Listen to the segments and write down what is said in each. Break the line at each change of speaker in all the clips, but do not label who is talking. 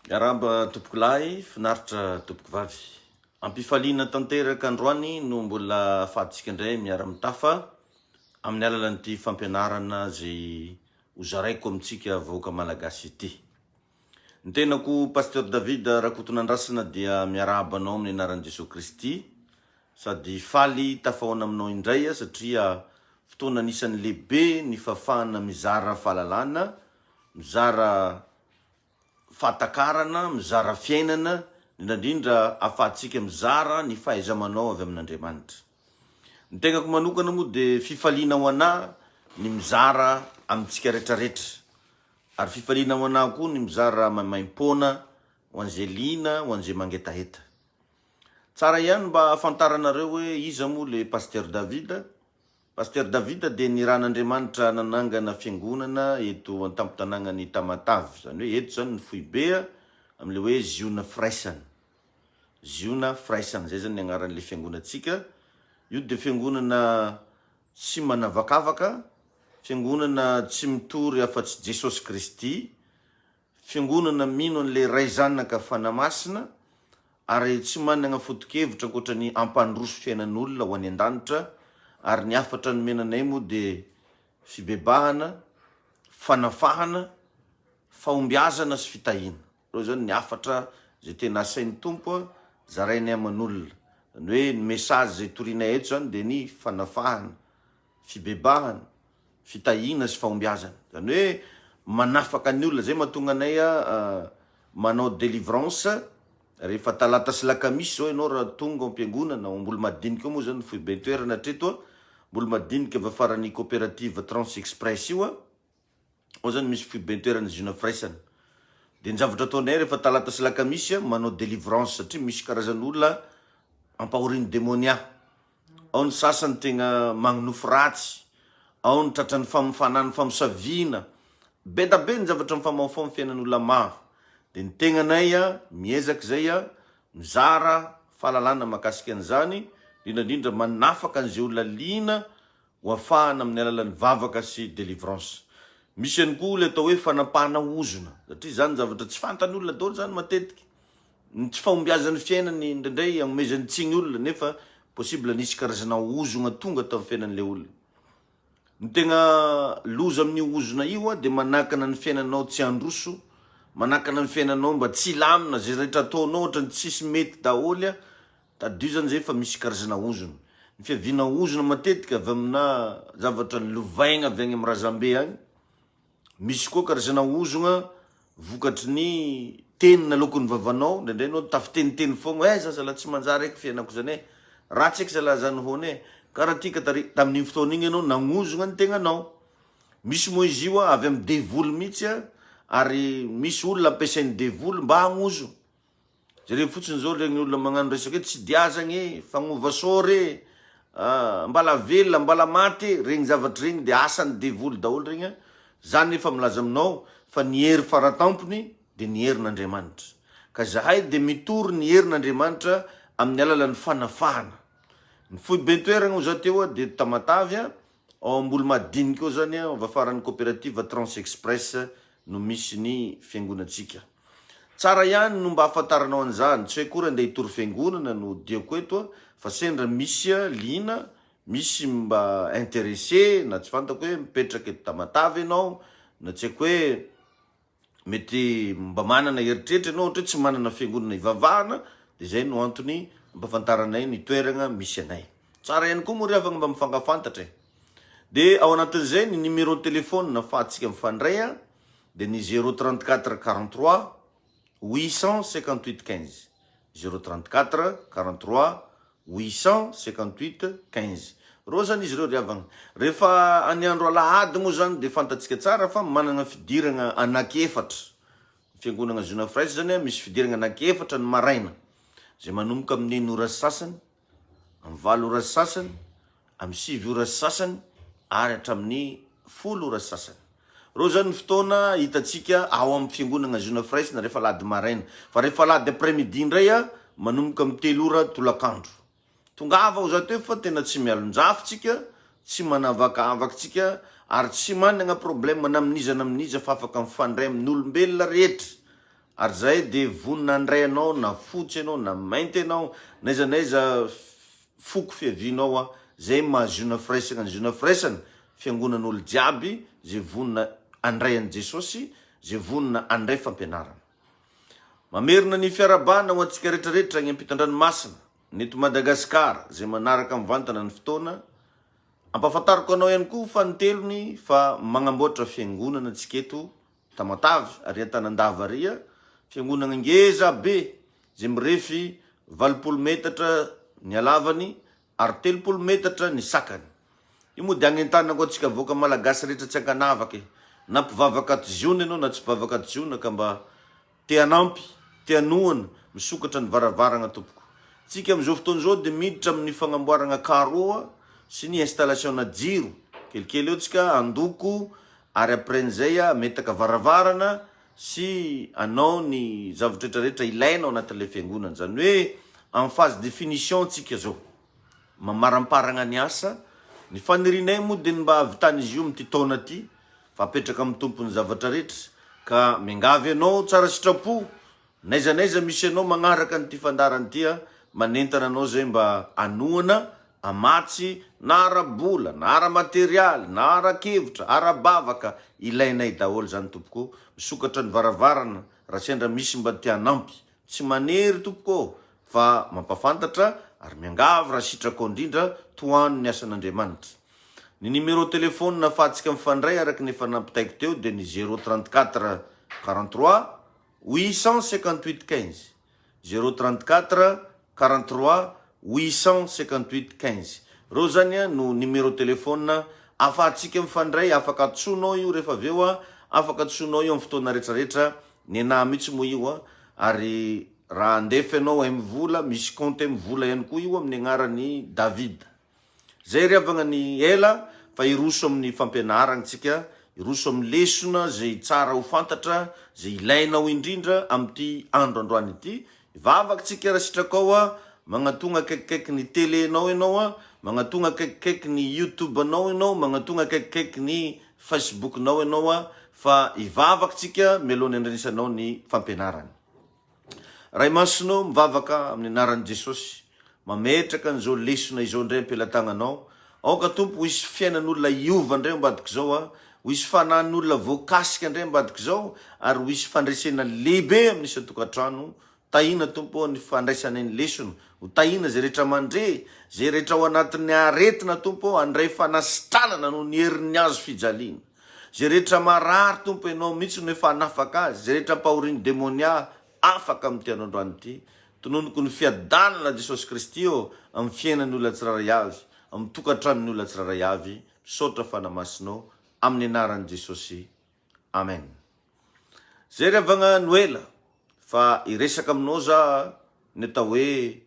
Miaramba tompoko lahy, finaritra tompoko vavy. Ampifaliana tanteraka androany no mbola afahantsika indray miara-mitafa amin'ny alalan'ity fampianarana zay hozaraiko amintsika vahoaka malagasy ity. Ny tenako Pasteur David Rakotonandrasana dia miarahaba anao amin'ny anaran'i Jesosy Kristy, sady faly tafahoana aminao indray satria fotoana anisan'ny lehibe ny fafahana mizara fahalalana, mizara fatakarana, mizara fiainana, indrindra afahantsika mizara ny fahaiza-manao avy amin'Andriamanitra. Ny tenako manokana moa dia fifaliana ho anahy ny mizara amintsika rehetrarehetra. Ary fifaliana ho anahy koa ny mizara maimaim-poana ho an'izay liana, ho an'izay mangetaheta. Tsara ihany mba afantaranareo hoe iza moa le Pasteur David. Pasteur David dia ny ran'Andriamanitra nanangana fiangonana eto an-tampon-tanànan'ny Tamatavy. Zany hoe eto zany ny foibe amin'le hoe Ziona Fraisan. Ziona Fraisan, zay zany ny agnaran'le fiangonantsika. Io dia fiangonana tsy manavakavaka, fiangonana tsy mitory afa-tsy Jesosy Kristy, fiangonana mino an'le ray zanaka fanamasina, ary tsy manana foto-kevitra ankoatra ny ampandroso fiainan'olona ho any an-danitra. Ary ny afatra nomenanay moa dia fibebahana, fanafahana, fahombiazana sy fitahiana. Reo zany ny afatra zay tena asain'ny tompo zarainay aman'olona. Zany hoe ny mesazy zay torianay eto zany dia ny fanafahana, fibebahana, fitahiana sy fahombiazana. Zany hoe manafaka ny olona, zay mahatonga anay manao délivrance rehefa talata sy lakamisy zao ianao raha tonga am-piangonana, mbola madinika moa zany foibe toerana hatreto, mbola madinika avy afaran'ny coopérative Trans Express io ao zany misy foibe toerana Ziona Fraisan. Dia ny zavatra ataonay rehefa talata sy lakamisy manao délivrance satria misy karazan'olona ampahorian'ny démonia. Ao ny sasany tegna magnonofo ratsy, ao ny tratran'ny famofanany famosaviana, be da be ny zavatra mifamafao amin'ny fiainan'olona maro. Dia ny tegnanay miezaka zay mizara fahalalana mahakasika an'izany, indrindra manafaka an'izay olona liana ho afahana amin'ny alalan'ny vavaka sy délivrance. Misy ihany koa le atao hoe fanapahana ozona, satria zany zavatra tsy fantany olona daholo zany matetika. Ny tsy fahombiazan'ny fiainany indraindray agnomezan'ny tsiny olona, nefa possible nisy karazana ozona tonga tao amin'ny fiainan'le olona. Ny tegna loza amin'ny ozona io dia manakana ny fiainanao tsy androso, manakana ny fiainanao mba tsy lamina, zay rehetra ataonao ohatra ny tsisy mety daholo tadio zany zay fa misy karazana ozona. Ny fiaviana ozona matetika avy amina zavatra ny lovaigna avy agny amin'ny razambe agny. Misy koa karazana ozona vokatry ny teny nalokon'ny vavanao, ndraindray anao tafiteniteny foagna, zazalahy tsy manjary eky fiainako zany ratsy eky zalahy zany hoany karaha tika tamin'iny fotoana igny ianao nagnozona ny tegnanao. Misy moa izy io avy amin'ny devoly mihitsy ary misy olona ampiasain'ny devoly mba hagnozo. Jereo fotsiny zao regny olona magnano resaka hoe tsy diazagny, fagnova sôry, mbala velona, mbala maty, regny zavatra regny dia asan'ny devoly daholo regny. Zany efa milaza aminao fa ny hery faratampony dia ny herin'Andriamanitra. Ka zahay dia mitory ny herin'Andriamanitra amin'ny alalan'ny fanafahana. Ny foibe toerana zao teo dia Tamatavy ao ambolo madinika ao zany avy afaran'ny coopérative Trans Express no misy ny fiangonantsika. Tsara ihany no mba afantaranao an'izany, tsy hoe koa andeha hitory fiangonana no diako eto fa sendra misy liana, misy mba intéressé, na tsy fantako hoe mipetraka eto Tamatavy ianao, na tsy haiko hoe mety mba manana heritreritra ianao ohatra tsy manana fiangonana ivavahana, dia zay no antony ampafantaranay ny toerana misy anay. Tsara ihany koa moa ry avana mba mifangafantatra. Dia ao anatin'izay ny numéro téléphone afahantsika mifandray dia ny 034 43 858 15. 034 43 858 15. Reo zany izy reo ry avana. Rehefa any andro alahady moa zany dia fantatsika tsara fa manana fidirana anankiefatra. Fiangonana Ziona Fraisan zany misy fidirana anankiefatra ny maraina, zay manomboka amin'ny 9 ora sasany, amin'ny 7 ora sasany, amin'ny 7 ora sasany ary hatramin'ny 10 ora sasany. Reo zany fotoana hitatsika ao amin'ny fiangonana Ziona Fraisan rehefa alahady maraina. Fa rehefa alahady après-midi indray manomboka amin'ny 3 ora tolakandro. Tongava ao zato fa tena tsy mialonjafitsika, tsy manavakavatsika ary tsy manana problème namin'iza fa afaka mifandray amin'ny olombelona rehetra ary zay de vonina andray anao na fotsy anao na mainty anao naizanaiza foko fiavinao a zay mahazona firaisana ny zona firaisana fiangonan'olo jiaby zay vonina andray an Jesosy zay vonina andray fampianarana. Mamerina ny fiarabana ho antsika rehetrarehetra ny ampitan-dranomasina neto Madagasikara zay manaraka mivantana ny fotoana. Ampafantariko anao ihany koa fa ny telony fa magnamboatra fiangonana antsika eto Tamatavy ary Antanandavarya, fiangonana ngeza be zay mirefy 80 metatra ny alavany ary 30 metatra ny sakany. Io moa de agnentanako antsika voaka malagasy rehetra tsy ankanavaka na mpivavaka tiziona ianao na tsy mpivavaka tiziona ka mba te hanampy te hanohana misokatra ny varavarana tompoko. Tsika am'izao fotoana zao de miditra amin'ny fagnamboarana carreau sy ny installation na jiro kelikely eo tsika andoko ary apren'izay metaka varavarana sy anao ny zavatra rehetrarehetra ilainao anatin'ilay fiangonana. Zany hoe en phase de finition tsika zao mamaramparana ny asa. Ny fanirinay moa de mba avitany izy io am'ty taona ty fa apetraka amin'ny tompony zavatra rehetra ka miangavy anao tsara sitrapo naizanaiza misy anao magnaraka nyty fandarany ty manentana anao zay mba anohana amatsy na ara-bola na ara-materialy na ara-kevitra ara-bavaka ilainay daholo zany tompoko. Misokatra ny varavarana raha sendra misy mba te hanampy tsy manery tompoko fa mampafantatra ary miangavy raha sitrako indrindra toano ny asan'Andriamanitra. Ny numéro telefôny nafahantsika mifandray araky ny efa nampitaiko teo de ny 034 43 858 15 034 43 858 15. Reo zany no numéro telefôny afahantsika mifandray, afaka atsoinao io rehefa aveo afaka atsoinao io amin'ny fotoana rehetrarehetra ny anahy mihitsy moa io ary raha andefa anao ay mivola misy compte mivola ihany koa io amin'ny agnarany David. Zay riavagna ny ela fa iroso amin'ny fampianarana tsika, iroso amin'ny lesona zay tsara ho fantatra, zay ilainao indrindra amin'ity andro androany ity. Vavaky tsika raha sitrakao magnatonga kaikaiky ny télé anao ianao magnatonga kaikaiky ny YouTube anao ianao, magnatonga kaikaiky ny Facebook anao ianao fa ivavaky tsika melony andrinisanao ny fampianarana. Ray masonao mivavaka amin'ny anaran'i Jesosy mametraka an'izao lesona izao ndray ampelatagnanao. Aoka tompo ho isy fiainan'olona iova ndray ambadika zao ho isy fanan'olona voakasika ndray ambadika zao ary ho isy fandraisana lehibe amin'ny isan-tokantrano. Tahina tompo ny fandraisana ny lesona, ho tahina zay rehetra mandre, zay rehetra ao anatin'ny aretina tompo andray fanasitranana no ny herin'ny azo fijaliana. Zay rehetra marary tompo ianao mihitsy no efa hanafaka azy, zay rehetra mpahoriny demonia afaka amin'ny tianao androany ity. Tononoko ny fiadanana Jesosy Kristy amin'ny fiainan'ny olona tsiraray avy, amin'ny tokantranon'ny olona tsiraray avy. Misaotra fanamasinao amin'ny anaran'i Jesosy. Amen. Zay riavagna Noela fa iresaka aminao za ny atao hoe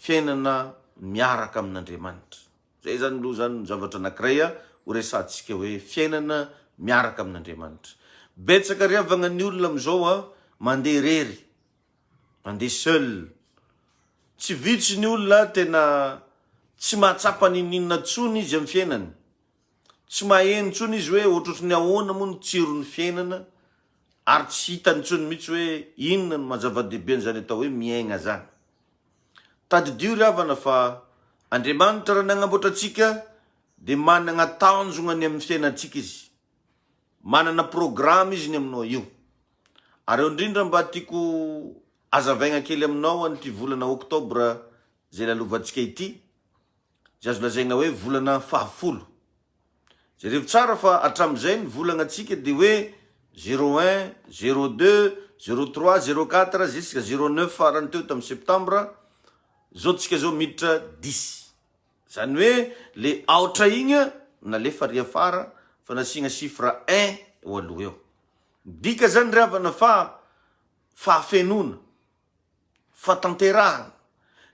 fiainana miaraka amin'Andriamanitra. Zay zany aloha zany zavatra anankiray ho resantsika hoe fiainana miaraka amin'Andriamanitra. Betsaka riavagna ny olona amizao mandeha rery, mandeha seul. Tsy vitsy ny olona tena tsy mahatsapa ninina tsony izy amin'ny fiainany. Tsy maheno tsony izy hoe ohatrotry ny ahoana moa ny tsiro ny fiainana ary tsy hitany tsony mihitsy hoe inona ny mazava-dehibe zany atao hoe miaigna zany. Tadidio riavana fa Andriamanitra raha nagnamboatra antsika de manana tanjongany amin'ny fiainantsika izy. Manana programa izy ny aminao io. Ary indrindra mba tiako azavaigna kely aminao an'ity volana Oktobra zay lalovantsika ity, zay azo lazaigna hoe volana 10. Jereo tsara fa atramizay ny volana antsika de hoe 01, 02, 03, 04 jusqu'à 09 farany teo tamin'ny septambra. Zao tsika zao miditra 10. Zany hoe le aotra igny na le faria fara fa nasigna chiffre 1 eo aloha eo. Dika zany riavana fa fahafenona, fatanterahana.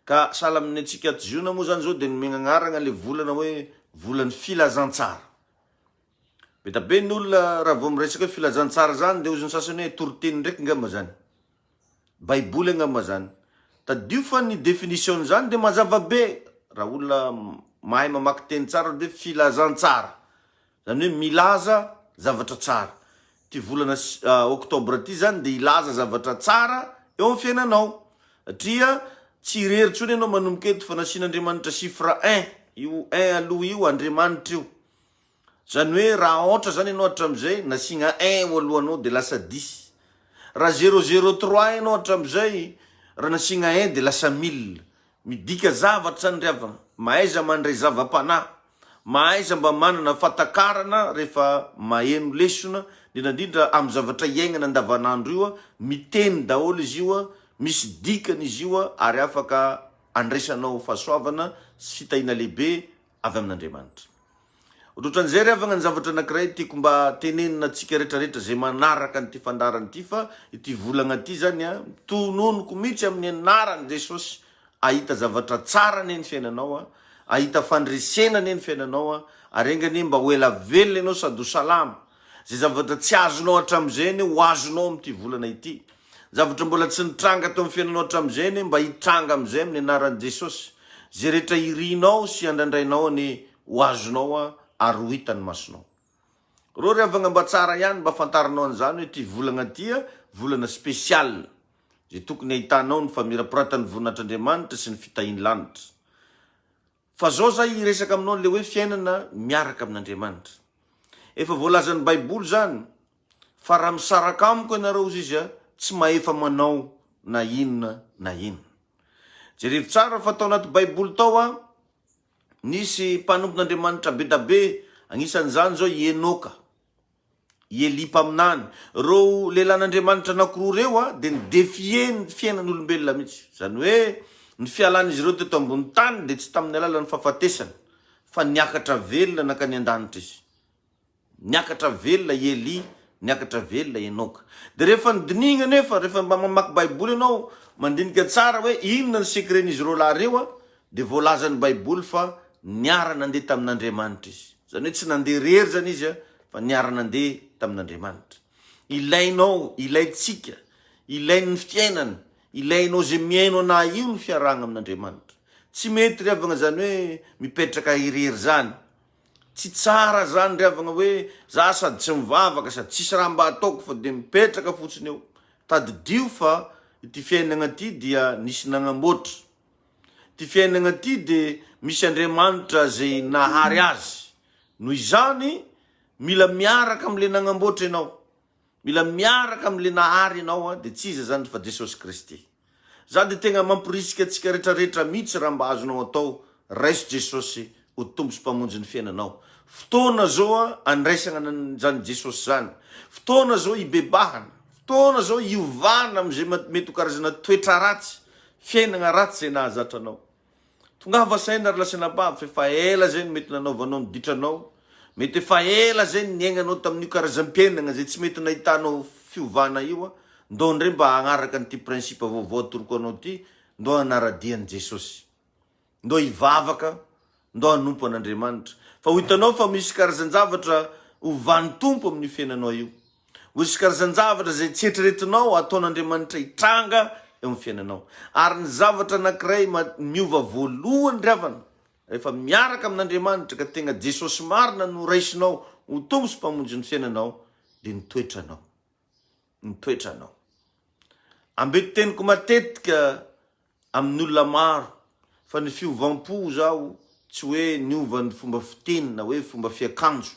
Ka sahala amin'ny antsika tiziona moa zany zao de megnanaragna le volana hoe volan'ny filazantsara. Beta be ny olona raha vao miresaka hoe filazantsara zany de oziny sasany hoe toroteny ndraiky ngamba zany. Baiboly ngamba zany. Tadio fa ny definition zany de mazava be raha olona mahay mamaky teny tsara de filazantsara. Zany hoe milaza zavatra tsara. ty volana oktobra ty zany de ilaza zavatra tsara eo amin'ny fiainanao satria tsy irery tsony ianao manomboka eto fa nasian'Andriamanitra chiffre 1 io 1 aloha io Andriamanitra io zany hoe raha ohatra zany ianao hatram'izay nasiana 1 alohanao de lasa 10 raha 003 ianao hatram'izay raha nasiana 1 de lasa 1000 midika zavatra zany riavana mahaiza mandray zava-panahy mahaiza mba manana fatakarana rehefa maheno lesona indrindra amin'ny zavatra iainana andavanandro io miteny daholo izy io misy dikany izy io ary afaka andraisanao fahasoavana sy fitahina lehibe avy amin'Andriamanitra. Ohatran'izay riavana ny zavatra anankiray tiako mba tenenina antsika rehetrarehetra zay manaraka nyty fandarana ity fa ity volana ity zany tononoko mihitsy amin'ny anaran'i Jesosy ahita zavatra tsara ny fiainanao ahita fandresena ny fiainanao ary engany mba ho ela velona ianao sady ho salama zay zavatra tsy azonao hatram'izay ho azonao amin'ity volana ity zavatra mbola tsy nitranga tao amin'ny fiainanao hatram'izay mba hitranga amin'izay amin'ny anaran'i Jesosy zay rehetra irinao sy andrandrainao ny ho azonao ary ho hitany masonao. Ro riavana mba tsara ihany mba fantarinao an'izany hoe ity volana ity volana spesial zay tokony ahitanao ny famirapiratany voninahitry'Andriamanitra sy ny fitahiny lanitra. Fa zao zay resaka aminao le hoe fiainana miaraka amin'Andriamanitra. Efa voalazan'ny Baiboly zany fa raha misaraka amiko ianareo izy tsy maefa manao na inona na inona. Jerevy tsara fa tao anaty Baiboly tao nisy mpanompon'Andriamanitra be da be anisan'izany zao Enoka, Elipaminany, reo lehilan'Andriamanitra anankiroa reo de nidefie ny fiainan'olombelona mihitsy. Zany hoe ny fialan'izy ireo teto ambony tany de tsy tamin'ny alalan'ny fahafatesana fa niakatra velona nakany an-danitra izy. Niakatra velona Eli, niakatra velona Enoka. De rehefa nidinina nefa rehefa mba mamaky Baiboly ianao mandinika tsara hoe inona ny sekren'izy ireo lahy reo de voalazan'ny Baiboly fa niara nandeha tamin'Andriamanitra izy. Zany hoe tsy nandeha rery zany izy fa niara nandeha tamin'Andriamanitra. Ilainao, ilaitsika, ilain'ny fiainana, ilainao zay miaino na io ny fiarahana amin'Andriamanitra. Tsy mety riavana zany hoe mipetraka irery zany. Tsy tsara zany riavana hoe za sady tsy mivavaka sady tsisy raha mba ataoko fa de mipetraka fotsiny eo. Tadidio fa ity fiainana ity dia nisy nanamboatra. Ity fiainana ity de misy Andriamanitra zay nahary azy. Noho izany mila miaraka am'le nanamboatra ianao. Mila miaraka am'le nahary ianao de tsy iza zany fa Jesosy Kristy. Za de tegna mampirisika antsika rehetrarehetra mihitsy raha mba azonao atao raiso Jesosy ho tombo sy mpamonjy ny fiainanao. Fotoana zao andraisana zany Jesosy zany. Fotoana zao ibebahana. Fotoana zao iovana am'izay mety ho karazana toetra ratsy, fiainana ratsy zay nahazatra anao. Tonga vasaina ary lasana bavy fa ela zay ny mety nanaovanao niditranao. Mety efa ela zay ny aignanao tamin'io karazam-piainana zay tsy mety nahitanao fiovana io. Ndao ndray mba agnaraka n'ity prinsipa vaovao atoroko anao ty, ndao anaradian'i Jesosy. Ndao ivavaka, ndao hanompo an'Andriamanitra. Fa ho hitanao fa misy karazan-javatra ovan'ny tompo amin'ny fiainanao io. Misy karazan-javatra zay tsy eritreretinao ataon'Andriamanitra hitranga eo amin'ny fiainanao. Ary ny zavatra anankiray miova voalohany riavana rehefa miaraka amin'Andriamanitra ka tegna Jesosy marina no raisinao ho tombo sy mpamonjy ny fiainanao de ny toetranao. Ny toetranao. Ambety teniko matetika amin'ny olona maro fa ny fiovam-po zao tsy hoe niova ny fomba fiteny na hoe fomba fiakanjo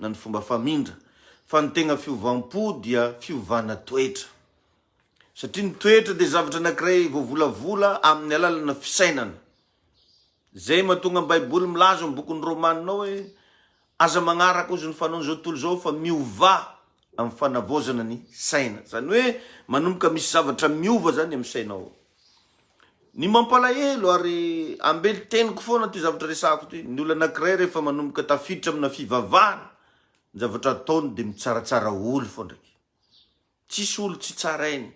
na ny fomba famindra fa ny tegna fiovam-po dia fiovana toetra. Satria ny toetra dia zavatra anankiray voavolavola amin'ny alalana fisainana. Zay mahatonga ny Baiboly milaza amin'ny bokin'ny Romanina hoe aza magnaraka ozy ny fanaon'izao tontolo zao fa miova amin'ny fanavozana ny saina. Zany hoe manomboka misy zavatra miova zany amin'ny sainao. Ny mampalahelo ary ambely teniko foana ty zavatra resako ty. Ny olona anankiray rehefa manomboka tafiditra amina fivavahana, ny zavatra ataony de mitsaratsara olo fo ndraiky. Tsisy olo tsy tsarainy.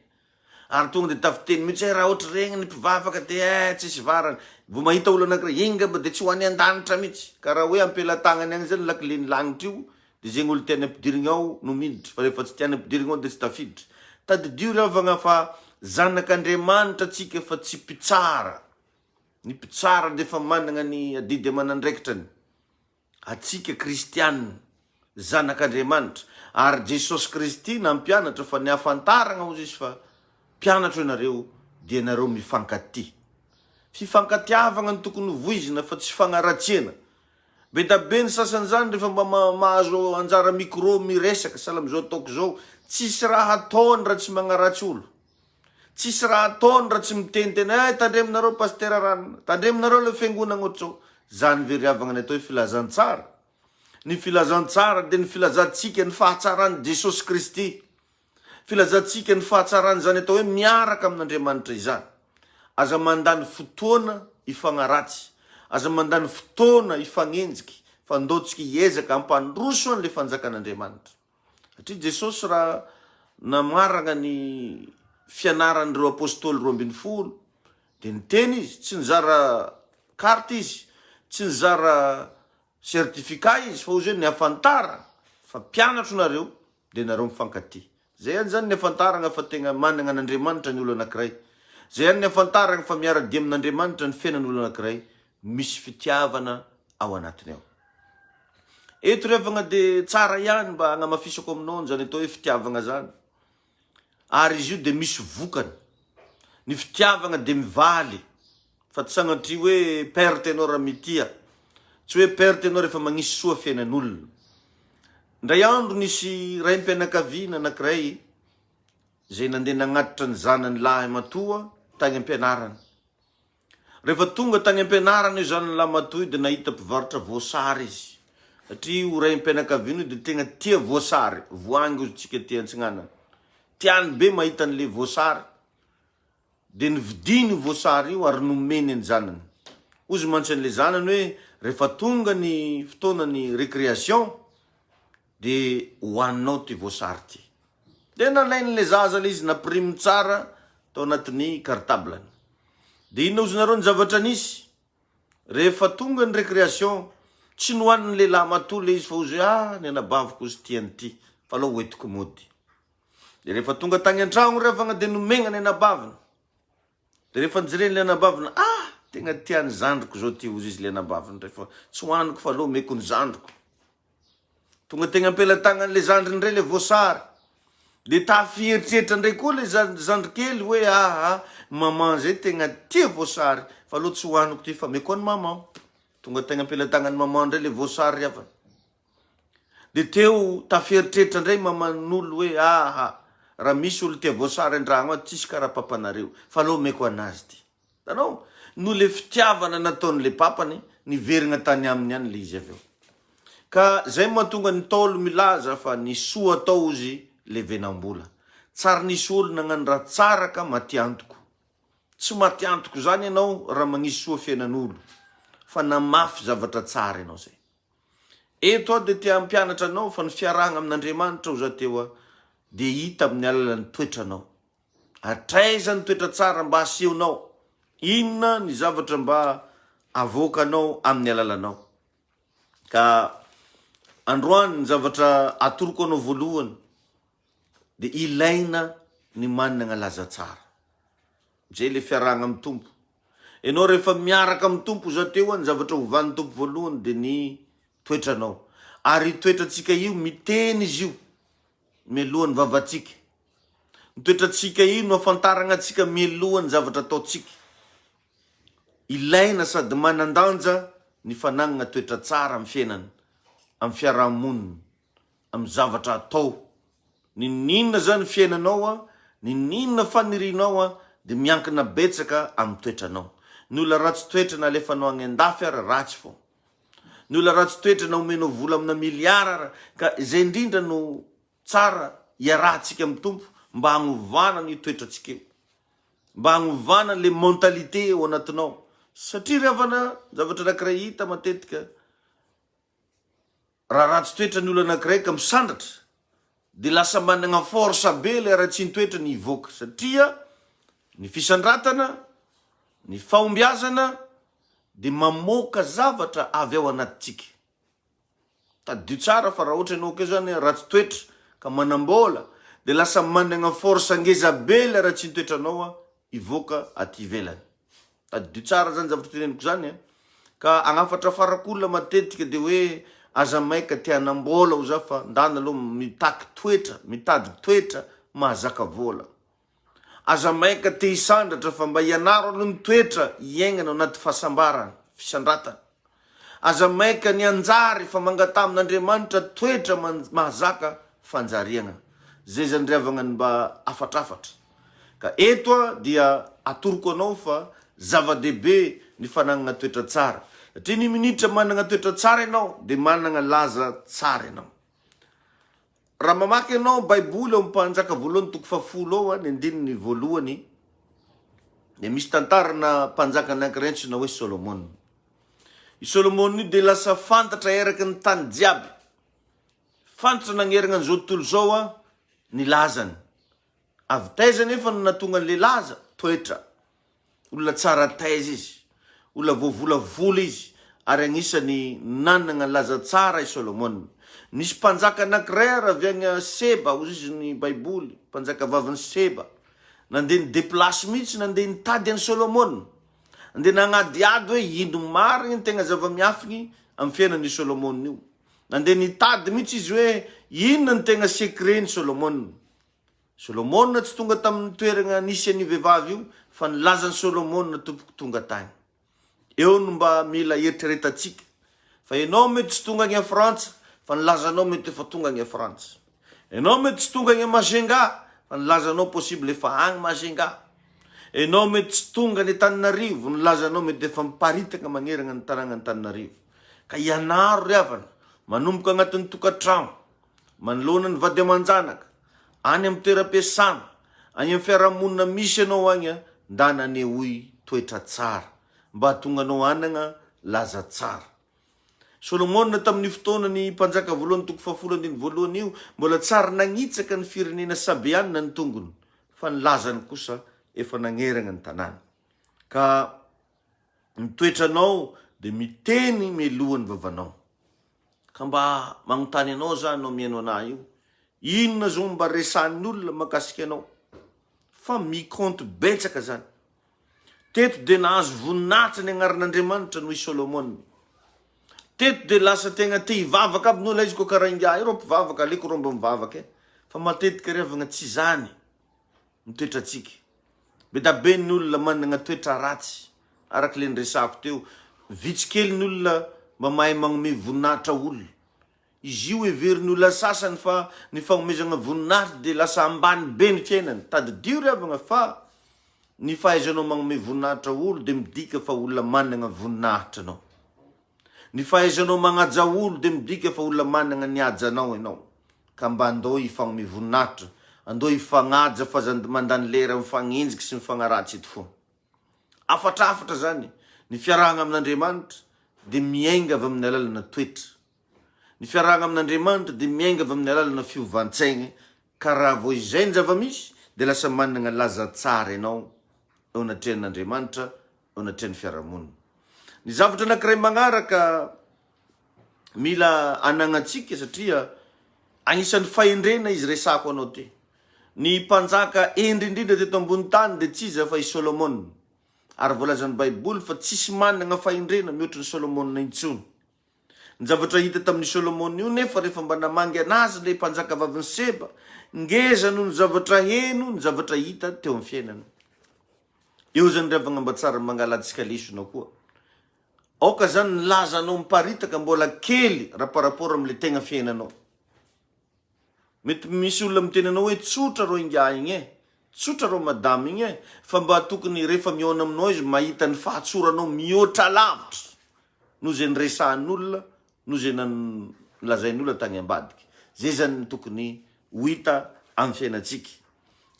Ary tonga de tafiteny mihitsy raha ohatra regny ny mpivavaka de tsisy varany. Vao mahita olo anankiray iny ngamba de tsy ho any an-danitra mihitsy. Ka raha hoe ampela-tagnany agny zany lakileny lanitra io, de zegny olo tiany ampidirigna ao no miditra. Fa rehefa tsy tiany ampidirigna ao de tsy tafiditra. Tadidio riavagna fa zanak'Andriamanitra tsika fa tsy mpitsara. Ny mpitsara de fa manana ny adidy aman'andraikitrany. Atsika kristianina, zanak'Andriamanitra. Ary Jesosy Kristy na mpianatra fa ny afantaragna ozy izy fa mpianatra ianareo dia ianareo mifankaty. Fifankatiavagna ny tokony voizina fa tsy fagnaratsiana. Be da be ny sasany zany rehefa mba mahazo anjara micro miresaka sahala am'izao ataoko zao, tsisy raha ataony raha tsy magnaratsy olo. Tsisy raha ataony raha tsy mitentena, tandreminareo pasteur ranona, tandreminareo le fiangonana ohatrao. Zany veriavagna ny atao filazantsara. Ny filazantsara dia ny filazantsika ny fahatsarany Jesosy Kristy. Filazantsika ny fahatsarany zany atao hoe miaraka amin'Andriamanitra izany. Aza mandany fotoana ifagnaratsy. Aza mandany fotoana ifanenjiky. Fandotsika hiezaka ampandroso an'le fanjakan'Andriamanitra. Satria Jesosy raha namaragna ny fianaran'ireo apôstôly 12 dia niteny izy, tsy nizara carte izy, tsy nizara certificat izy, fa ozy hoe ny afantara fa mpianatra nareo dia nareo mifankaty. Zay ihany zany ny afantaragna fa tegna manana an'Andriamanitra ny olo anankiray. Zay ihany ny afantaragna fa miara-dia amin'Andriamanitra ny fiainan'olo anankiray, misy fitiavana ao anatiny ao. Eto revagna dia tsara ihany mba hagnamafisako aminao zany atao hoe fitiavagna zany. Ary izy io dia misy vokany. Ny fitiavagna dia mivaly. Fa tsy sagnatria hoe perte anao raha mitia. Tsy hoe perte anao rehefa magnisy soa fiainan'olona. Ndray andro nisy raim-pianakaviana anankiray zay nandeha nagnatitra ny zanany lahy matoa tany am-pianarana. Rehefa tonga tany am-pianarana io zanany lahy matoa dia nahita mpivarotra voasary izy. Satria io raim-pianakaviana io dia tegna tia voasary. Voangy ozy tsika tia antsinanana. Tiany be mahita an'le voasary. Dia nividiny voasary io ary nomeny ny zanany. Ozy mantsy an'le zanany hoe rehefa tonga ny fotoana ny récréation dia hoaninao ty voasary ty. Dia nalain'le zaza le izy nampirimy tsara tao anatin'ny cartableny. Dia ino ozy nareo ny zavatra nisy? Rehefa tonga ny récréation, tsy nohanin'ny lehilahy matoa le izy fa ozy ny anabaviko ozy tiany ty, fa aloha hoentiko mody. Dia rehefa tonga tany an-tragno revagna dia nomegna ny anabavina. Dia rehefa nijereny le anabavina, tegna tiany zandriko zao ty ozy izy le anabavina. Rehefa tsy hoaniko fa aloha meko ny zandriko. Tonga tegna ampela-tagnan'le zandriny ndray le voasary. Dia tafieritreritra ndray koa le zandrikely hoe maman zay tegna tia voasary, fa aloha tsy hoaniko ty fa meko ny maman. Tonga tegna ampela-tagnan'ny maman ndray le voasary avy. Dia teo tafieritreritra ndray maman'olo hoe raha misy olo tia voasary an-dragno ato tsisy karaha papanareo, fa aloha meko anazy ty. Tanao, no le fitiavana nataon'le papany niverigna tany aminy ihany le izy avy eo. Ka zay mahatonga ny Taolo milaza fa ny soa atao ozy le venam-bola. Tsara nisy olo nagnano raha tsara ka maty antoko. Tsy maty antoko zany ianao raha magnisy soa fiainan'olo, fa namafy zavatra tsara ianao zay. Eto aho dia tia ampianatra anao fa ny fiarahana amin'Andriamanitra ozy teo dia hita amin'ny alalan'ny toetranao. Atraiza ny toetra tsara mba asehonao. Inona ny zavatra mba avoakanao amin'ny alalanao. Ka androany ny zavatra atoroko anao voalohany dia ilaina ny manana laza tsara. Zay le fiarahana amin'ny tompo. Ianao rehefa miaraka amin'ny tompo ozy teo ny zavatra hovan'ny tompo voalohany dia ny toetranao. Ary toetratsika io miteny izy io mialohan'ny vavatsika. Ny toetratsika io no afantaragna atsika mialohan'ny zavatra ataotsika. Ilaina sady manandanja ny fanagnana toetra tsara amin'ny fiainana, amin'ny fiarahamonina, amin'ny zavatra atao. Ninona zany fiainanao ninona fanirinao dia miankina betsaka amin'ny toetranao. Ny olona ratsy toetra na alefanao agny an-dafy ary ratsy fô. Ny olona ratsy toetra na omenao vola amina miliara ka izay indrindra no tsara hiarahantsika amin'ny tompo mba hagnovana ny toetratsika eo. Mba hagnovana le mentalité ao anatinao. Satria ravana zavatra anankiray hita matetika, raha ratsy toetra ny olona anankiray ka misandratra, dia lasa manana force be le ratsy ny toetra ny ivoaka. Satria ny fisandratana, ny fahombiazana dia mamoaka zavatra avy ao anatintsika. Tadio tsara fa raha ohatra ianao ke zany ratsy toetra ka manambola dia lasa manana force ngeza be le ratsy ny toetranao ivoaka aty ivelany. Tadio tsara zany zavatra teneniko zany. Ka agnafatra farak'olona matetika dia hoe aza maika tianam-bola ho za fa ndana aloha mitady toetra mahazaka vola. Aza maika te hisandratra fa mba ianaro aloha ny toetra iaignana anaty fahasambarana, fisandratana. Aza maika ny anjary fa mangatamin'Andriamanitra toetra mahazaka fanjariana. Zay zany riavagna mba afatrafatra. Ka eto dia atoroko anao fa zava-dehibe ny fanagnana toetra tsara. Satria ny minitra manana toetra tsara ianao dia manana laza tsara ianao. Raha mamaky ianao Baiboly ao Mpanjaka voalohany toko 10 ao ny andininy voalohany, dia misy tantarana mpanjaka anankiray antsoina hoe Solomon. I Solomon io dia lasa fantatra eraky ny tany jiaby. Fantatra nagnerana an'izao tontolo zao ny lazany. Avy taiza nefa no natonga an'le laza? Toetra. Olona tsara taiza izy, olona voavolavola izy, ary agnisany nanana laza tsara i Solomon. Nisy mpanjaka anankiray raha avy agny Seba, ozy izy ny Baiboly, mpanjaka vavin'ny Seba. Nandeha ny deplace mihitsy, nandeha nitady an'i Solomon. Nandeha nagnadiady hoe ino marigny ny tegna zava-miafiny amin'ny fiainan'i Solomon io. Nandeha nitady mihitsy izy hoe inona ny tegna secret ny Solomon. Solomon tsy tonga tamin'ny toerana nisy an'io vehivavy io, fa nilazan'i Solomon tompoko tonga tany. Eo no mba mila eritreretantsika. Fa ianao mety tsy tonga agny Frantsa, fa nilazanao mety efa tonga agny Frantsa. Ianao mety tsy tonga agny Majunga, fa nilazanao possible efa agny Majunga. Ianao mety tsy tonga ny Antananarivo, nilazanao mety efa miparitaka magnerana ny tanàna Antananarivo. Ka ianaro riavana, manomboka agnatin'ny tokantrano, manoloana ny vady aman-janaka, any amin'ny toeram-piasana, any amin'ny fiarahamonina misy ianao agny, ndana anehoy toetra tsara, mba tonga anao anana laza tsara. Solomon tamin'ny fotoana ny mpanjaka voalohany toko 10 io, mbola tsara nagnitsaka ny firenena Sabeanina ny tongony, fa ny lazany kosa efa nagnerana ny tanàna. Ka ny toetranao dia miteny melohan'ny vavanao. Ka mba magnontany anao zany anao mihaino anahy io, inona zao mba resan'olona makasika anao? Fa mikonto betsaka zany. Teto dia nahazo voninahitra ny agnaran'Andriamanitra noho i Solomon. Teto dia lasa tegna te hivavaka aby n'olona izy koa karaha ingahy, ireo mpivavaka, aleko reo mba mivavaka. Fa matetika riavagna tsy zany ny toetrantsika. Be da be ny olona manana toetra ratsy, araka le nresako teo. Vitsy kely ny olona mba mahay magnome voninahitra olona. Izy io heverin'ny olona sasany fa ny fagnomezana voninahitra dia lasa ambany be ny fiainany. Tadidio riavagna fa ny fahaizanao magnome voninahitra olo dia midika fa olona manana voninahitra anao. Ny fahaizanao magnaja olo dia midika fa olona manana ny ajanao ianao. Ka mba andao hifagnome voninahitra, andao hifagnaja fa mandany lera mifagnenjiky sy mifagnaratsy eto foana. Afatrafatra zany ny fiarahana amin'Andriamanitra dia miainga avy amin'ny alalana toetra. Ny fiarahana amin'Andriamanitra dia miainga avy amin'ny alalana fiovantsaigny. Ka raha vao izay ny zava-misy dia lasa manana laza tsara ianao eo anatrehan'Andriamanitra, eo anatrehan'ny fiarahamonina. Ny zavatra anankiray magnaraka mila anagnatsika satria agnisan'ny fahendrena izy resako anao te. Ny mpanjaka endrindrindra teto ambony tany dia tsy iza fa i Solomon. Ary voalazan'ny Baiboly fa tsisy manana fahendrena mihoatra ny Solomon intsony. Ny zavatra hita tamin'ny Solomon io nefa rehefa mba namangy anazy le mpanjaka vavin'ny Seba, ngeza noho ny zavatra heno, ny zavatra hita teo amin'ny fiainana. Eo zany riavagna mba tsara mangalantsika lesona koa. Aoka zany ny lazanao miparitaka mbola kely raha paraporo amin'le tegna fiainanao. Mety misy olona miteny anao hoe tsotra rô ingahy igny tsotra rô madama igny fa mba tokony rehefa mihaona aminao izy mahita ny fahatsoranao mihoatra lavitra noho zay nyresahan'olona, noho zay nalazain'olona tany ambadiky. Zay zany tokony ho hita amin'ny fiainantsika.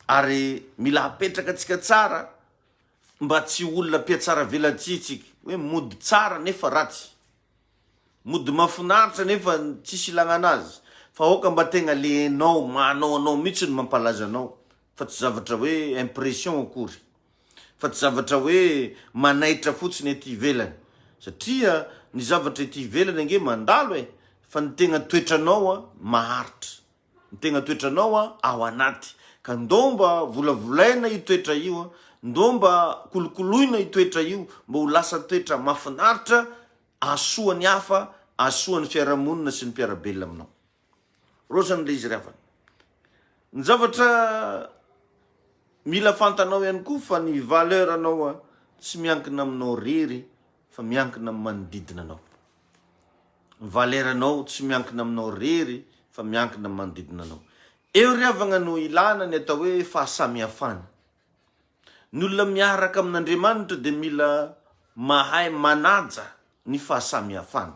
Ary mila apetraka atsika tsara mba tsy olona piatsara velantsika, hoe mody tsara nefa ratsy, mody mafinaritra nefa tsisy ilagna azy. Fa aoka mba tegna le enao, manao anao mihitsy ny mampalaza anao. Fa tsy zavatra hoe impression akory, fa tsy zavatra hoe manaitra fotsiny ety ivelany. Satria ny zavatra ety ivelany ange mandalo fa ny tegna toetranao maharitra, ny tegna toetranao ao anaty. Ka ndomba volavolaina io toetra io, ndomba kolokoloina io toetra io, mba ho lasa toetra mafinaritra, asoa ny hafa, asoa ny fiarahamonina sy ny mpiarabelona aminao. Rosany le izy rehafany. Ny zavatra mila fantanao ihany koa fa ny valeur anao tsy miankina aminao rery fa miankina amin'ny manodidina anao. Ny valeur anao tsy miankina aminao rery fa miankina amin'ny manodidina anao. Eo riavagna no ilana ny atao hoe fahasamihafana. Ny olona miaraka amin'Andriamanitra dia mila mahay manaja ny fahasamihafana.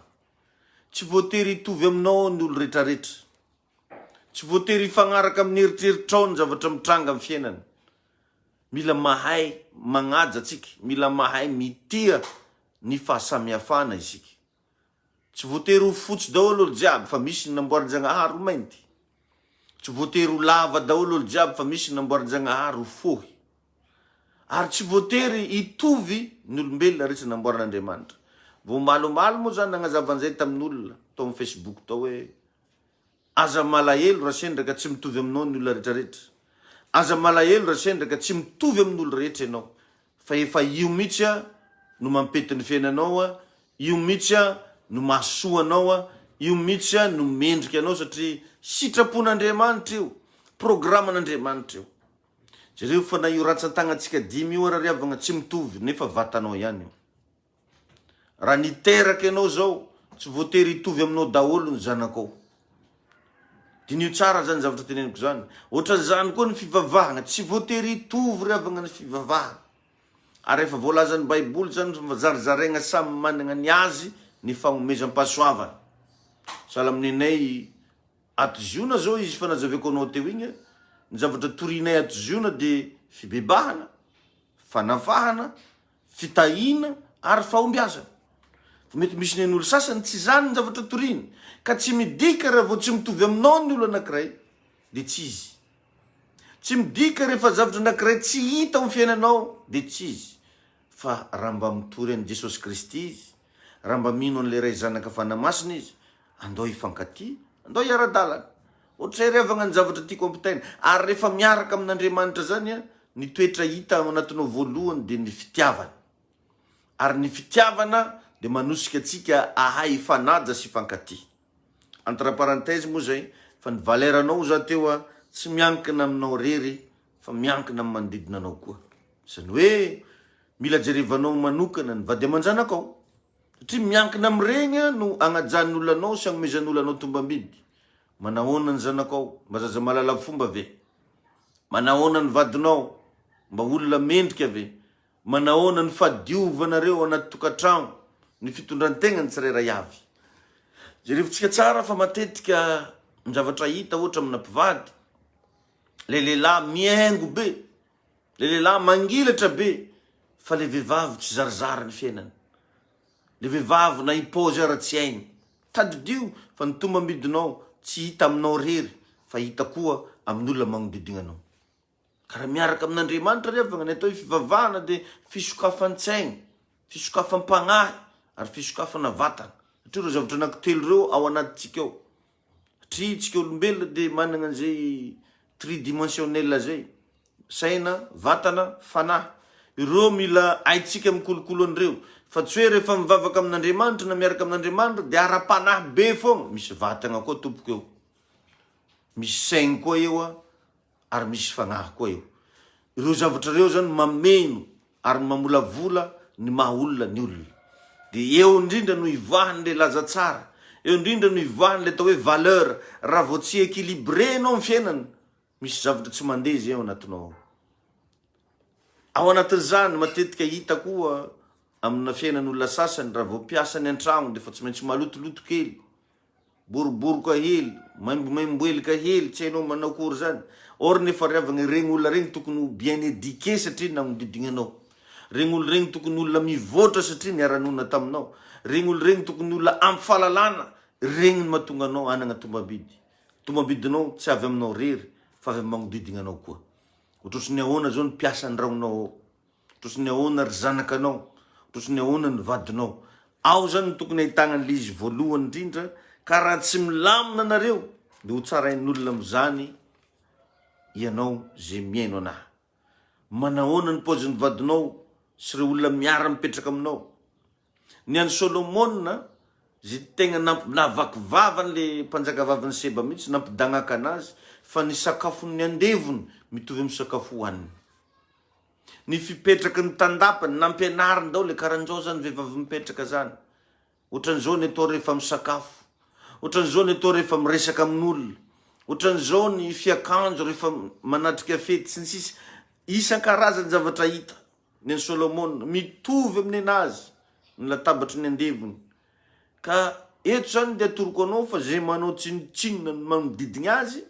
Tsy voatery hitovy aminao ny olo rehetrarehetra. Tsy voatery hifagnaraka amin'ny eritreritrao ny zavatra mitranga amin'ny fiainana. Mila mahay magnaja tsika, mila mahay mitia ny fahasamihafana isika. Tsy voatery ho fotsy daholo olo jiaby fa misy ny namboarin-Janahary ho mainty. Tsy voatery ho lava daholo olo jiaby fa misy ny namboarin-Janahary ho fohy. Ary tsy voatery hitovy ny olombelona rehetra namboarin'Andriamanitra. Vao malomalo moa zany nagnazavan'izay tamin'olona tao amin'ny Facebook tao hoe aza malahelo raha sendraka tsy mitovy aminao ny olona rehetrarehetra. Aza malahelo raha sendraka tsy mitovy amin'olo rehetra ianao. Fa efa io mihitsy no mampety ny fiainanao, io mihitsy no mahasoa anao, io mihitsy no mendrika anao satria sitrapon'Andriamanitra io, programan'Andriamanitra io. Jereo fa na io ratsan-tagnantsika 10 io riavagna tsy mitovy nefa vatanao ihany io. Raha niteraka ianao zao tsy voatery hitovy aminao daholo ny zanakao. Dinio tsara zany zavatra teneniko zany. Ohatra zany koa ny fivavahana, tsy voatery hitovy riavagna ny fivavahana. Ary efa voalazan'ny Baiboly zany zarizaraigna samy manana ny azy ny fanomezam-pahasoavana. Sahala amin'nay atoziona zao izy fa nazaveko anao teo igny, ny zavatra torinay atoziona dia fibebahana, fanavahana, fitahina ary fahombiazana. Mety misy nen'olo sasany tsy zany ny zavatra toriny, ka tsy midika raha vao tsy mitovy aminao ny olo anankiray dia tsy izy. Tsy midika rehefa zavatra anankiray tsy hita amin'ny fiainanao dia tsy izy. Fa raha mba mitory an'i Jesosy Kristy izy, raha mba mino an'ilay ray zanaka fanamasina izy, andao hifankatia, andao hiara-dalana. Ohatra riavagna ny zavatra tiako ampitaina. Ary rehefa miaraka amin'Andriamanitra zany ny toetra hita anatinao voalohany dia ny fitiavana. Ary ny fitiavana dia manosika atsika ahay hifanaja sy hifankatia. Entre parenthèse moa zay, fa ny valeranao za teo tsy miankina aminao rery fa miankina amin'ny manodidina anao koa. Zany hoe mila jerevanao manokana ny vady aman-janakao. Satria miankina amin'ireny no agnajan'ny olonanao sy agnomezan'ny olonanao tombambidy. Manahoana ny zanakao mba zaza malala fomba ve? Manahoana ny vadinao mba olona mendrika ve? Manahoana ny fadiovanareo anaty tokantrano, ny fitondrantegna ny tsirairay avy. Jerevintsika tsara fa matetika ny zavatra hita ohatra amina mpivady, le lehilahy miaingo be, le lehilahy mangilatra be, fa le vehivavy tsy zarizary ny fiainany. Le vehivavy na hipaozy ara-tsy ainy. Tadidio fa ny tombambidinao tsy hita aminao rery fa hita koa amin'olona magnodidina anao. Karaha miaraka amin'Andriamanitra riavagna ny atao hoe fivavahana dia fisokafan-tsaigny, fisokafam-pagnahy ary fisokafana vatana. Satria ireo zavatra anankitelo ireo ao anatintsika ao. Satria tsika olombelona dia manana an'izay tridimensionnel zay, saina, vatana, fanahy. Ireo mila haitsika mikolokolo an'ireo. Fa tsy hoe rehefa mivavaka amin'Andriamanitra na miaraka amin'Andriamanitra dia ara-panahy be foana. Misy vatana koa tompoko eo, misy saigny koa eo ary misy fanahy koa eo. Ireo zavatra ireo zany mameno ary mamolavola ny maha-olona ny olona. Dia eo indrindra no ivoahan'ilay laza tsara, eo indrindra no ivoahan'ilay atao hoe valeur. Raha vao tsy équilibré anao amin'ny fiainana, misy zavatra tsy mandeza eo anatinao. Ao anatin'izany matetika hita koa amina fiainan'olona sasany raha vao piasany an-tragno dia fa tsy maintsy malotoloto kely, boroboroka hely, maimboelika hely, tsy hainao manao akory zany. Or nefa riavagna regny olona regny tokony ho bien éduqué satria nagnodidina anao. Regny olona regny tokony olona mivoatra satria niara-nonina taminao. Regny olona regny tokony olona ampy fahalalana, regny no mahatonga anao hanana tombambidy. Tombambidinao tsy avy aminao rery fa avy amin'ny magnodidina anao koa. Ohatrosy ny ahoana zao ny piasa andragnonao ao, ohatrosy ny ahoana ry zanakanao, ohatrosy ny ahoana ny vadinao. Ao zany ny tokony ahitana an'ilay izy voalohany indrindra, ka raha tsy milamina anareo dia ho tsarain'olona amin'izany ianao zay miaino anahy. Manahoana ny paozin'ny vadinao sy ireo olona miara mipetraka aminao. Ny an'i Solomona zay tegna navakivavany le mpanjaka vavany Seba mihitsy nampidagnaka anazy fa ny sakafony andevony mitovy amin'ny sakafo hohaniny. Ny fipetraky ny tandapany nampianariny dao le karan'izao zany vehivavy mipetraka zany. Ohatran'izao ny atao rehefa misakafo, ohatran'izao ny atao rehefa miresaka amin'olona, ohatran'izao ny fiakanjo rehefa manatrika fety sy ny sisa. Isan-karazany zavatra hita ny Solomon mitovy amin'ny anazy ny latabatry ny andevony. Ka eto zany dia atoroko anao fa zay manao tsinitsinina ny manodidina azy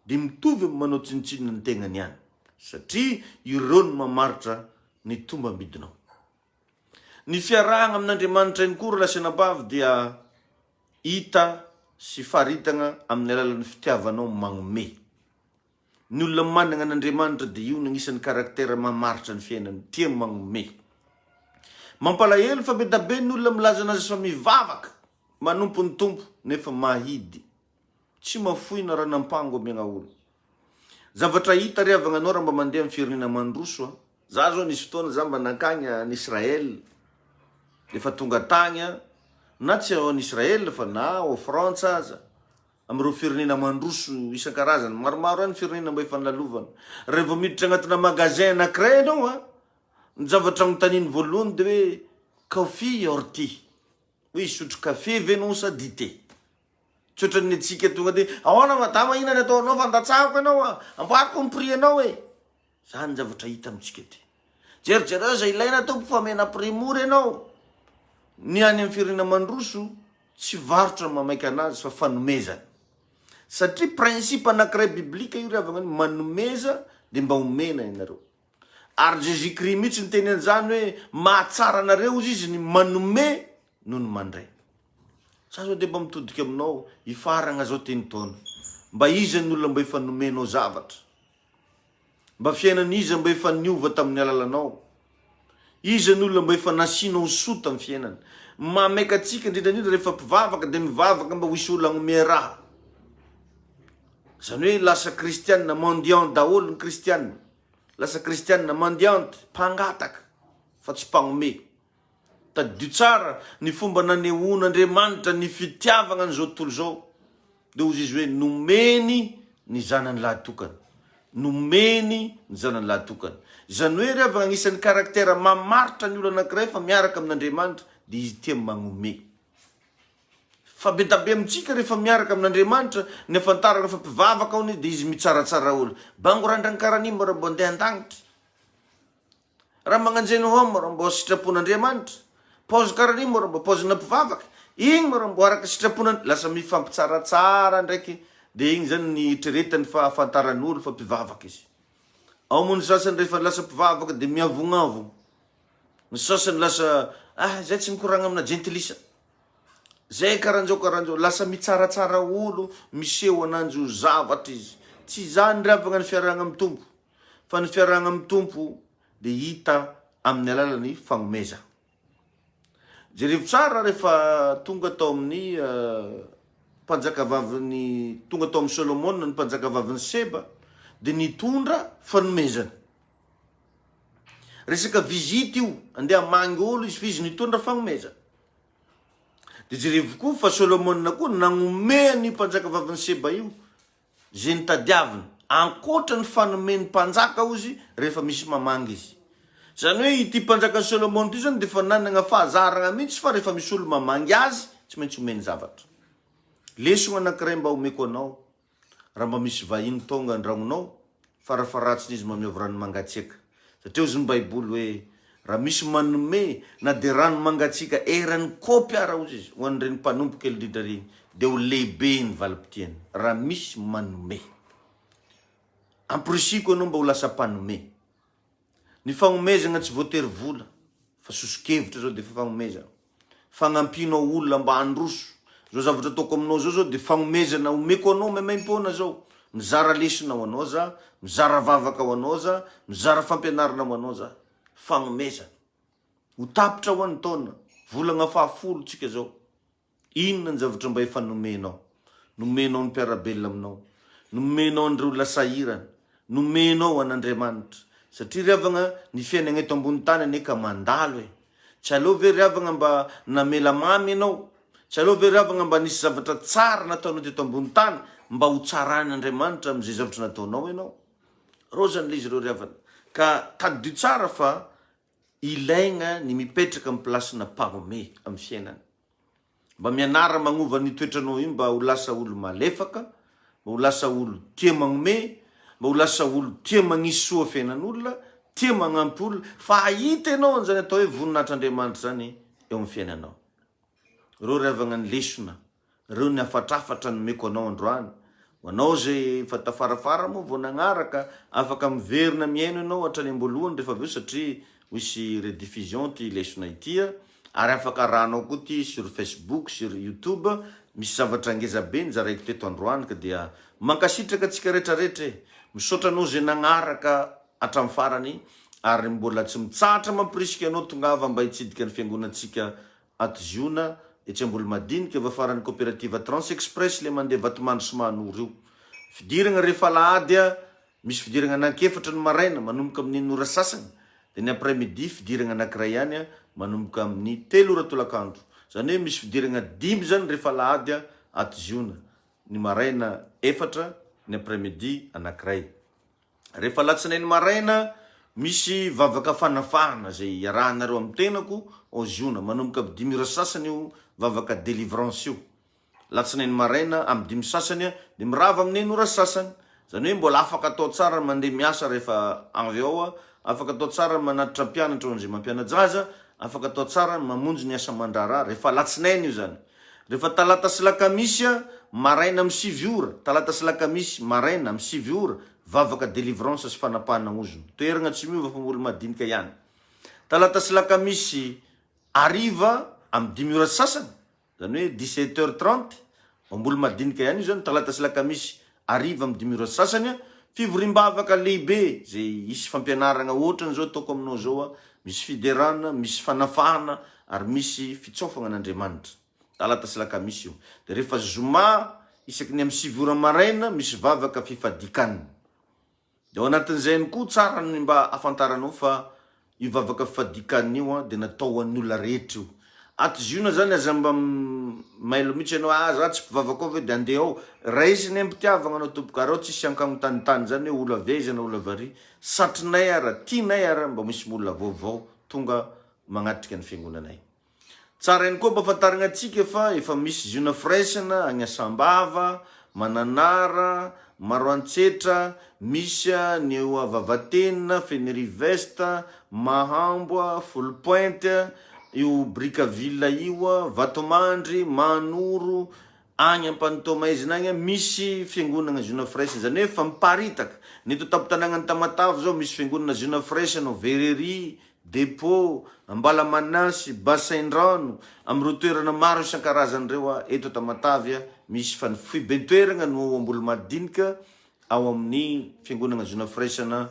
dia mitovy amin'ny manao tsinitsinina ny tegnany ihany, satria ireo no mamaritra ny tombam-bidinao. Ny fiarahana amin'Andriamanitra iny koa lasa nabavy dia hita sy faritana amin'ny alalan'ny fitiavanao magnome. Ny olona manana an'Andriamanitra dia io no anisan'ny karaktera mamaritra ny fiainany, tia magnome. Mampalahelo fa be da be ny olona milaza anazy fa mivavaka manompo ny tompo nefa mahidy, tsy mafoina raha nampango amiagna olo. Zavatra hita riavagna anao raha mba mandeha amin'ny firenena mandroso. Za zao nisy fotoana za mba nakagny any Israel, efa tonga tagny na tsy ao an'Israel fa na ao Frantsa aza, amin'ireo firenena mandroso isan-karazany maromaro any firenena mba efa nilalovana. Rehefa miditra agnatina magasin anankiray anao ny zavatra agnotaniny voalohany dia hoe café orty, hoe sotro kafe venao sa dité. Tsy ohatran'ny antsika tonga dia ahoana madama ina ny ataonao fa andatsahako ianao amboariko ny prix anao e. Zany zavatra hita amintsika ty. Jerijereo zay ilaina tompo fa mena prix mora ianao. Ny any amin'ny firenena mandroso tsy varotra mamaika anazy fa fanomezana. Satria principe anankiray biblika io riavagna ny manomeza dia mba omena ianareo. Ary Jésus Christ mihitsy ny teny an'izany hoe mahatsara anareo izy ny manome noho ny mandray. Sa zao dia mba mitodika aminao hifaragna zao teny taona. Mba iza ny olona mba efa nomenao zavatra, mba fiainana iza mba efa niova tamin'ny alalanao, iza ny olona mba efa nasinao soa tamin'ny fiainana. Mameka atsika indrindrandrindra rehefa mpivavaka dia mivavaka mba ho isy olona agnome raha. Zany hoe lasa kristianina mendiant daholo ny kristianina, lasa kristianina mendiante, mpangataka fa tsy mpagnome. Tadidio tsara ny fomba nanehoan'Andriamanitra ny fitiavagna an'izao tontolo zao, dia hozy izy hoe nomeny ny zanany lahatokana, nomeny ny zanany lahatokana. Zany hoe rehefa agnisan'ny karaktera mamaritra ny olona anankiray fa miaraka amin'Andriamanitra dia izy tia magnome. Fa be da be amintsika rehefa miaraka amin'Andriamanitra ny afantarana fa mpivavaka ao dia izy mitsaratsara olo. Bango randran-karany mba raha mbo andeha an-danitra, raha magnanjeny homo raha mbo sitrapon'Andriamanitra, paozy karany mba raha mbo paozina mpivavaka, igny mba raha mbo araka sitraponany. Lasa mifampitsaratsara ndraiky, dia igny zany ny treretany fa afantaran'ny olo fa mpivavaka izy. Ao moa ny sasany rehefa lasa mpivavaka dia miavognavo, ny sasany lasa zay tsy mikoragna amina gentilisa, zay karan'izao lasa mitsaratsara olo, miseho ananjo zavatra izy. Tsy zany riavagna ny fiarahana amin'ny tompo, fa ny fiarahana amin'ny tompo dia hita amin'ny alalan'ny fagnomeza. Jereo tsara rehefa tonga tao amin'ny mpanjaka vaviny, tonga tao amin'ny Solomon ny mpanjaka vaviny Seba, dia nitondra fanomezana. Resaka vizity io, andeha mangy olo izy fizy nitondra fagnomezana. Dia jereo koa fa Solomon koa nagnome ny mpanjaka vaviny Seba io zay nitadiavina, ankoatra ny fanomeny mpanjaka ozy rehefa misy mamangy izy. Zany hoe ity mpanjaka Solomon ity zany dia fa nanana fahazarana mihitsy fa rehefa misy olo mamangy azy tsy maintsy omeny zavatra. Lesona anankiray mba omeko anao, raha mba misy vahiny tonga andragnonao, farafaratsiny izy mameova rano mangatsiaka. Satria ozy ny Baiboly hoe raha misy manome na dia rano mangatsiaka eran'ny kopy ara ozy izy ho an'ireny mpanompoka indrindra reny, dia ho lehibe ny valim-potiany raha misy manome. Amporisiko anao mba ho lasa mpanome. Ny fagnomezana tsy voatery vola, fa soso-kevitra zao dia fagnomezana. Fagnampinao olona mba handroso. Zao zavatra ataoko aminao zao dia fagnomezana omeko anao maimaim-poana zao. Mizara lesona ho anao za, mizara vavaka ho anao za, mizara fampianarana ho anao za. Fagnomezana. Ho tapitra ho an'ny taona, volagna fahafolo tsika zao. Inona ny zavatra mba efa nomenao? Nomenao ny mpiarabelona aminao, nomenao ny olona sahirana, nomenao an'Andriamanitra. Satria riavagna ny fiainana eto ambony tany aneka mandalo e. Tsy aleo ve riavagna mba namela mamy ianao, Tsy aleo veravagna mba nisy zavatra tsara nataonao teto ambony tany mba ho tsaran'Andriamanitra am'izay zavatra nataonao ianao. Rô zany le izy reo ravana. Ka tadidio tsara fa ilaigna ny mipetraka amin'ny plasina mpagome amin'ny fiainana. Mba mianara magnova ny toetranao io mba ho lasa olo malefaka, mba ho lasa olo tia magnome, mba ho lasa olo tia magnisy soa fiainan'olona, tia magnampy olona, fa ahita ianao an'izany atao hoe voninahitr'Andriamanitra zany eo amin'ny fiainanao. Reo ravagna ny lesona, reo ny afatrafatra nomeko anao androany. Anao zay fa tafarafara moa vao nagnaraka, afaka miverina miaino ianao hatrany am-boalohany rehefa aveo satria misy rediffusion ty lesona ity, ary afaka rahanao koa ty sur Facebook, sur YouTube, misy zavatra ngeza be nizaraiko teto androany ka dia mankasitraka atsika rehetrarehetra e. Misaotra anao zay nagnaraka hatramin'ny farany ary mbola tsy mitsahatra mampirisika anao tongava mba hitsidika ny fiangonantsika ato ziona etsy ambolo madinika va faran'ny coopérative Trans Express le mandeha Vatomandry sy Mahanoro io. Fidirana rehefa lahady misy fidirana anankiefatra ny maraina manomboka amin'ny 1 ora sasany, dia ny après-midi fidirana anankiray ihany manomboka amin'ny 3 ora tolakandro. Zany hoe misy fidirana 5 zany rehefa lahady ato ziona, ny maraina 4, ny après-midi anankiray. Rehefa latsinainy maraina misy vavaka fanafahana zay iarahanareo amin'ny tenako o ziona manomboka amin'ny 5 ora sasany io vavaka délivrance io. Latsinainy maraina amin'ny 5 sasany dia mirava amin'ny 1 ora sasany. Zany hoe mbola afaka atao tsara mandeha miasa rehefa avy ao, afaka atao tsara manatitra mpianatra ho an'izay mampiana-jaza, afaka atao tsara mamonjy ny asa mandrara rehefa latsinainy io zany. Rehefa talata sy lakamisy maraina amin'ny 7 ora, talata sy lakamisy maraina amin'ny 7 ora, vavaka délivrance sy fanapahana ozony. Toerana tsy miova fa olo madinika ihany. Talata sy lakamisy ariva amin'ny 5 ora sasany, zany hoe 17h30, olo madinika ihany io zany. Talata sy lakamisy ariva amin'ny 5 ora sasany, fivoriam-bavaka lehibe zay isy fampianarana ohatrany zao ataoko aminao zao, misy fiderana, misy fanafahana ary misy fitsofana an'Andriamanitra. Talata sy lakamisy io. Dia rehefa zoma isaky ny amin'ny 7 ora maraina misy vavaka fifadikanina. Dia ao anatin'izay koa tsara ny mba afantaranao fa io vavaka fifadikanina io dia natao an'ny olona rehetra io. Ato ziona zany aza mba mailo mihitsy ianao za tsy mpivavaka ao ve dia andeha ao. Raisiny am-pitiavana anao tompoka reo tsisy ankamo tanitany zany hoe olo avezana olo avary. Satrinay ara, tianay ara mba misy olona vaovao tonga magnatrika ny fiangonanay. Tsara ihany koa mba afantarana antsika fa efa misy ziona firaisana agny Asambava, Mananara, Maroantsetra, misy ny Vavatenina, Fenirivesta, Mahamboa, Full Point, io Bricaville io, Vatomandry, Mahanoro, agny Ampanitomaizina agny misy fiangonana ziona firaisana. Zany hoe fa miparitaka. Ny eto tampon-tanàgnany Tamatave zao misy fiangonana ziona firaisana, Verrerie, Dépôt, Ambalamanasy, Bassain-Drano, amin'ny toerana maro isan-karazany reo eto Tamatave misy fa fibentoerana no ambolo madinika ao amin'ny fiangonana ziona firaisana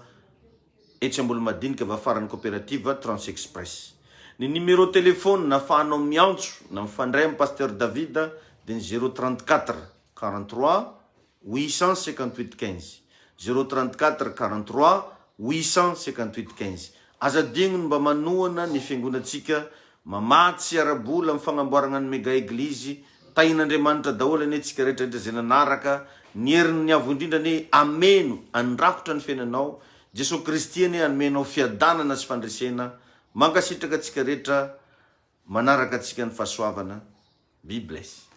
etsy ambolo madinika va faran'ny coopérative Trans Express. Ny numéro telefôny nafahanao miantso na mifandray amin'ny pasteur David dia ny 034 43 858 15, 034 43 858 15. Aza digniny mba manohana ny fiangonantsika mamatsy arabola amin'ny fagnamboarana ny mega eglizy, tahin'Andriamanitra daholo anetsika rehetrarehetra zay nanaraka, ny heriny ny avo indrindra ny ameno andrakotra ny fiainanao. Jesosy Kristy ny anomenao fiadanana sy fandresena. Mankasitraka atsika rehetra manaraka atsika ny fahasoavana. Be blessed.